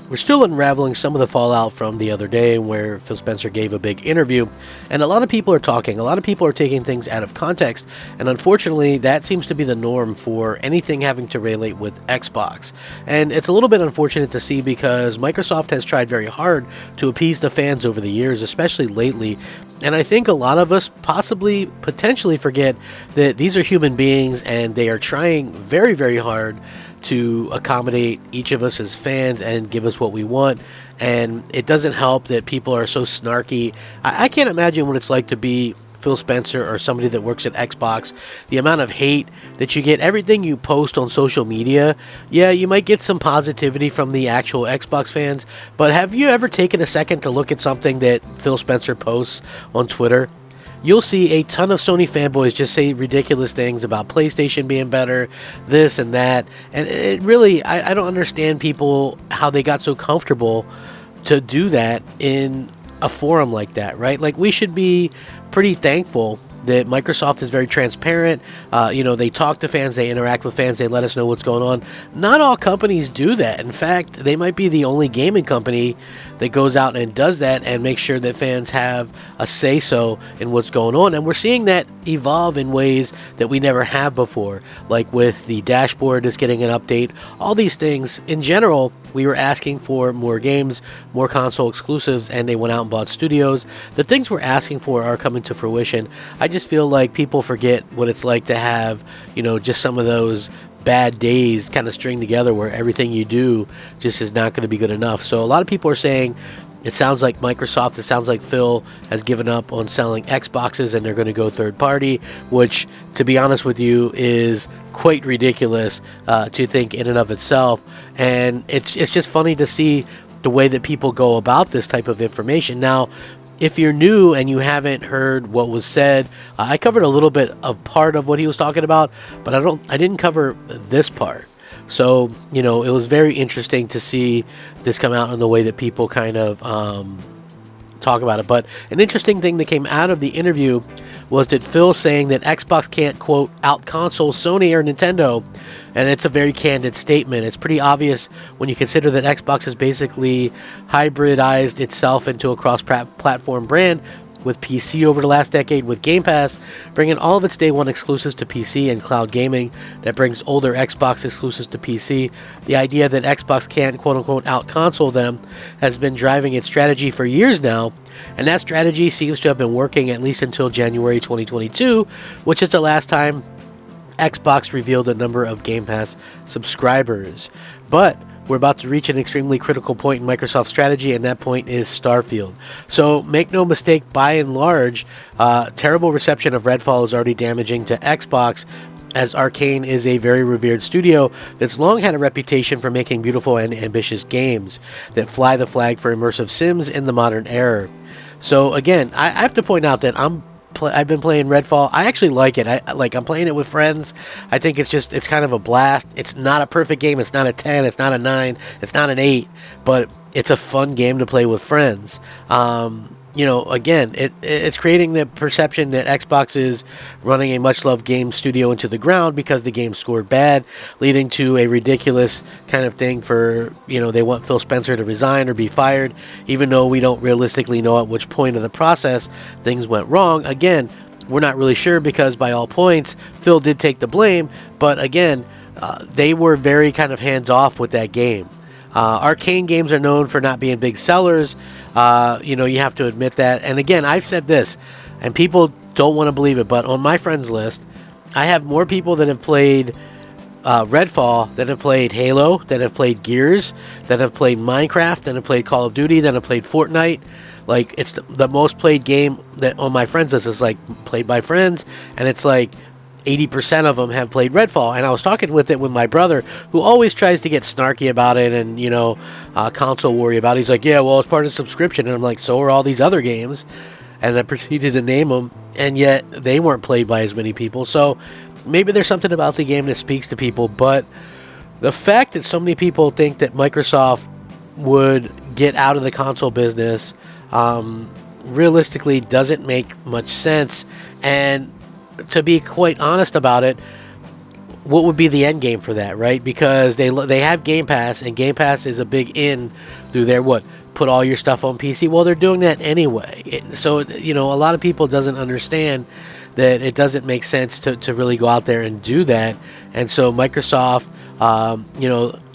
We're still unraveling some of the fallout from the other day where Phil Spencer gave a big interview, and a lot of people are talking. A lot of people are taking things out of context, and unfortunately, that seems to be the norm for anything having to relate with Xbox. And it's a little bit unfortunate to see because Microsoft has tried very hard to appease the fans over the years, especially lately. And I think a lot of us potentially forget that these are human beings and they are trying very, very hard to accommodate each of us as fans and give us what we want. And it doesn't help that people are so snarky. I can't imagine what it's like to be Phil Spencer or somebody that works at Xbox. The amount of hate that you get, everything you post on social media, yeah, you might get some positivity from the actual Xbox fans, but have you ever taken a second to look at something that Phil Spencer posts on Twitter? You'll see a ton of Sony fanboys just say ridiculous things about PlayStation being better, this and that. And it really, I don't understand people, how they got so comfortable to do that in a forum like that, right? Like, we should be pretty thankful that Microsoft is very transparent. They talk to fans, they interact with fans, they let us know what's going on. Not all companies do that. In fact, they might be the only gaming company that goes out and does that and makes sure that fans have a say-so in what's going on. And we're seeing that evolve in ways that we never have before, like with the dashboard is getting an update. All these things, in general, we were asking for more games, more console exclusives, and they went out and bought studios. The things we're asking for are coming to fruition. I just feel like people forget what it's like to have, just some of those bad days kind of string together where everything you do just is not going to be good enough. So a lot of people are saying it sounds like Microsoft, it sounds like Phil has given up on selling Xboxes and they're going to go third party, which, to be honest with you, is quite ridiculous to think in and of itself. And it's just funny to see the way that people go about this type of information. Now, if you're new and you haven't heard what was said, I covered a little bit of part of what he was talking about, but I didn't cover this part. So, it was very interesting to see this come out in the way that people kind of talk about it. But an interesting thing that came out of the interview was that Phil saying that Xbox can't, quote, out-console Sony or Nintendo. And it's a very candid statement. It's pretty obvious when you consider that Xbox has basically hybridized itself into a cross-platform brand with PC over the last decade, with Game Pass bringing all of its day one exclusives to PC and cloud gaming that brings older Xbox exclusives to PC. The idea that Xbox can't, quote unquote, out console them has been driving its strategy for years now, and that strategy seems to have been working at least until January 2022, which is the last time Xbox revealed a number of Game Pass subscribers. But we're about to reach an extremely critical point in Microsoft's strategy, and that point is Starfield. So make no mistake, by and large, terrible reception of Redfall is already damaging to Xbox, as Arcane is a very revered studio that's long had a reputation for making beautiful and ambitious games that fly the flag for immersive sims in the modern era. So again, I have to point out that I've been playing Redfall. I actually like it. I'm playing it with friends. I think it's kind of a blast. It's not a perfect game. It's not a 10. It's not a 9. It's not an 8. But it's a fun game to play with friends. Again, it's creating the perception that Xbox is running a much-loved game studio into the ground because the game scored bad, leading to a ridiculous kind of thing for, they want Phil Spencer to resign or be fired, even though we don't realistically know at which point of the process things went wrong. Again, we're not really sure because by all points, Phil did take the blame, but again, they were very kind of hands-off with that game. Arcane games are known for not being big sellers. You have to admit that. And again, I've said this, and people don't want to believe it, but on my friends list, I have more people that have played Redfall, that have played Halo, that have played Gears, that have played Minecraft, that have played Call of Duty, that have played Fortnite. Like, it's the most played game that on my friends list is like played by friends, and it's like 80% of them have played Redfall. And I was talking with my brother, who always tries to get snarky about it and, console worry about it. He's like, yeah, well, it's part of the subscription. And I'm like, so are all these other games. And I proceeded to name them, and yet they weren't played by as many people. So maybe there's something about the game that speaks to people, but the fact that so many people think that Microsoft would get out of the console business realistically doesn't make much sense. And to be quite honest about it, what would be the end game for that, right? Because they have Game Pass, and Game Pass is a big in through their put all your stuff on PC. Well, they're doing that anyway. So a lot of people doesn't understand that it doesn't make sense to really go out there and do that. And so Microsoft,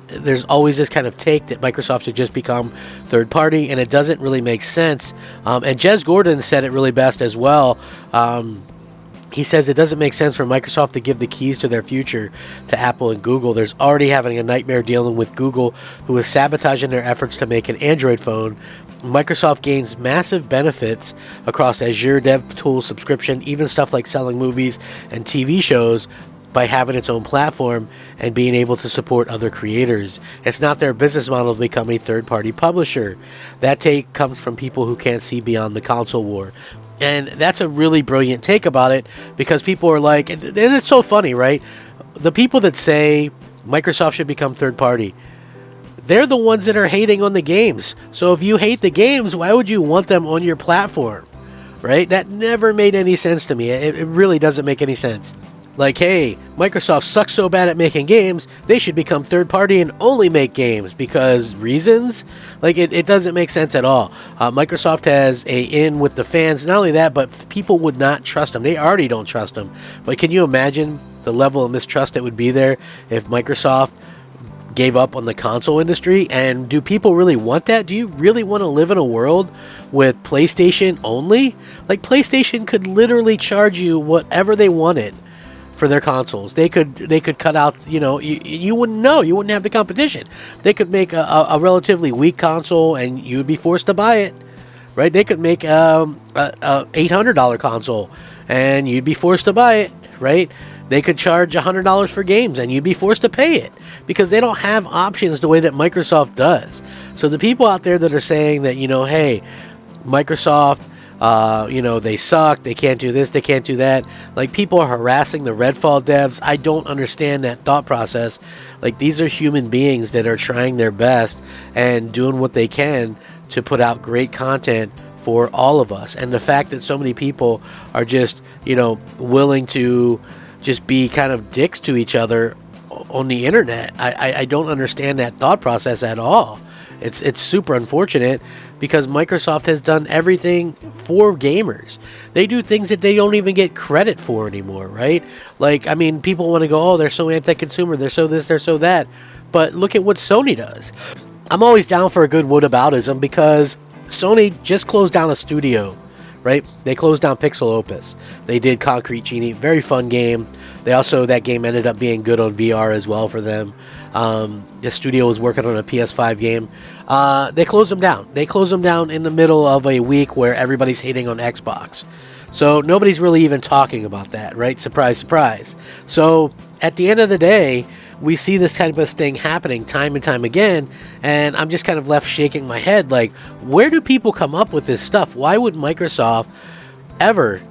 there's always this kind of take that Microsoft should just become third party, and it doesn't really make sense. And Jez Gordon said it really best as well. He says it doesn't make sense for Microsoft to give the keys to their future to Apple and Google. There's already having a nightmare dealing with Google, who is sabotaging their efforts to make an Android phone. Microsoft gains massive benefits across Azure DevTools subscription, even stuff like selling movies and TV shows, by having its own platform and being able to support other creators. It's not their business model to become a third-party publisher. That take comes from people who can't see beyond the console war. And that's a really brilliant take about it, because people are like, and it's so funny, right? The people that say Microsoft should become third party, they're the ones that are hating on the games. So if you hate the games, why would you want them on your platform, right? That never made any sense to me. It really doesn't make any sense. Like, hey, Microsoft sucks so bad at making games, they should become third party and only make games because reasons? Like, it doesn't make sense at all. Microsoft has a in with the fans. Not only that, but people would not trust them. They already don't trust them. But can you imagine the level of mistrust that would be there if Microsoft gave up on the console industry? And do people really want that? Do you really want to live in a world with PlayStation only? Like, PlayStation could literally charge you whatever they wanted for their consoles. They could cut out, you wouldn't know. You wouldn't have the competition. They could make a relatively weak console and you'd be forced to buy it, right? They could make a $800 console and you'd be forced to buy it, right? They could charge $100 for games and you'd be forced to pay it, because they don't have options the way that Microsoft does. So the people out there that are saying that, hey, Microsoft, they suck, they can't do this, they can't do that. Like, people are harassing the Redfall devs. I don't understand that thought process. Like, these are human beings that are trying their best and doing what they can to put out great content for all of us. And the fact that so many people are just, willing to just be kind of dicks to each other on the internet, I don't understand that thought process at all. It's super unfortunate, because Microsoft has done everything for gamers. They do things that they don't even get credit for anymore, right? Like, I mean, people want to go, oh, they're so anti-consumer, they're so this, they're so that. But look at what Sony does. I'm always down for a good whataboutism, because Sony just closed down a studio, right? They closed down Pixel Opus. They did Concrete Genie, very fun game. That game ended up being good on VR as well for them. The studio was working on a PS5 game. They closed them down. They closed them down in the middle of a week where everybody's hating on Xbox. So nobody's really even talking about that, right? Surprise, surprise. So at the end of the day, we see this type of thing happening time and time again, and I'm just kind of left shaking my head like, where do people come up with this stuff? Why would Microsoft ever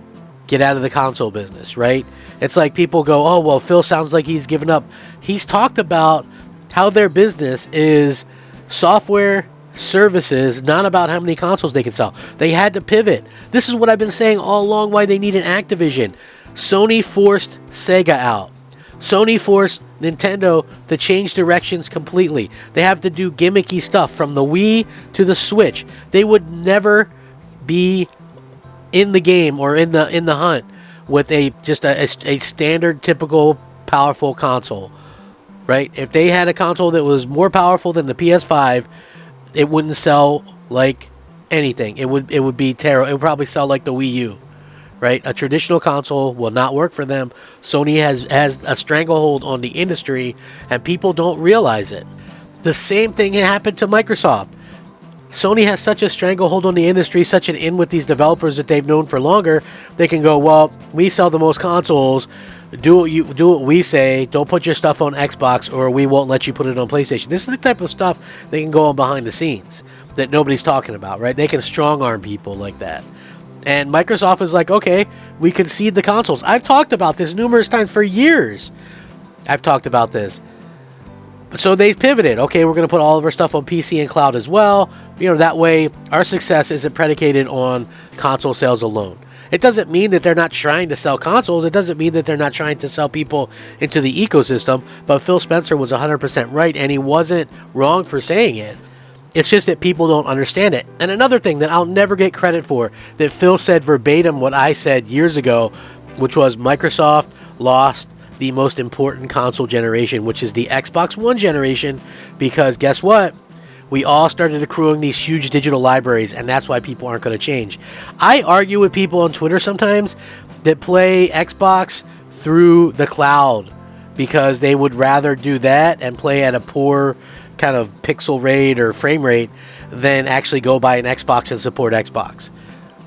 get out of the console business, right? It's like people go, oh, well, Phil sounds like he's given up. He's talked about how their business is software services, not about how many consoles they can sell. They had to pivot. This is what I've been saying all along, why they need an Activision. Sony forced Sega out. Sony forced Nintendo to change directions completely. They have to do gimmicky stuff from the Wii to the Switch. They would never be in the game or in the hunt with a standard, typical, powerful console, right? If they had a console that was more powerful than the PS5, it wouldn't sell like anything. It would be terrible. It would probably sell like the Wii U. Right? A traditional console will not work for them. Sony has a stranglehold on the industry, and people don't realize it. The same thing happened to Microsoft. Sony has such a stranglehold on the industry, such an in with these developers that they've known for longer. They can go, well, we sell the most consoles. Do what we say. Don't put your stuff on Xbox, or we won't let you put it on PlayStation. This is the type of stuff they can go on behind the scenes that nobody's talking about, right? They can strong arm people like that. And Microsoft is like, okay, we concede the consoles. I've talked about this numerous times for years. I've talked about this. So they pivoted. Okay, we're going to put all of our stuff on PC and cloud as well. That way our success isn't predicated on console sales alone. It doesn't mean that they're not trying to sell consoles. It doesn't mean that they're not trying to sell people into the ecosystem. But Phil Spencer was 100% right, and he wasn't wrong for saying it. It's just that people don't understand it. And another thing that I'll never get credit for, that Phil said verbatim what I said years ago, which was Microsoft lost the most important console generation, which is the Xbox One generation, because guess what? We all started accruing these huge digital libraries, and that's why people aren't going to change. I argue with people on Twitter sometimes that play Xbox through the cloud because they would rather do that and play at a poor kind of pixel rate or frame rate than actually go buy an Xbox and support Xbox.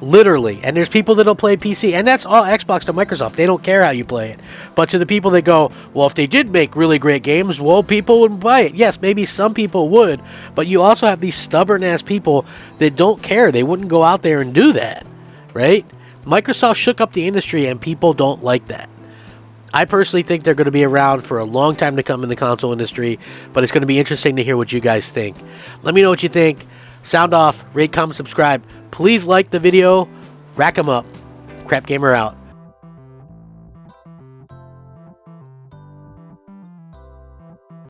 Literally. And there's people that'll play PC, and that's all Xbox to Microsoft. They don't care how you play it. But to the people that go, well, if they did make really great games, well, people would buy it. Yes, maybe some people would, but you also have these stubborn-ass people that don't care. They wouldn't go out there and do that, right? Microsoft shook up the industry, and people don't like that. I personally think they're going to be around for a long time to come in the console industry, but it's going to be interesting to hear what you guys think. Let me know what you think. Sound off, rate, comment, subscribe. Please like the video. Rack 'em up. Crap Gamer out.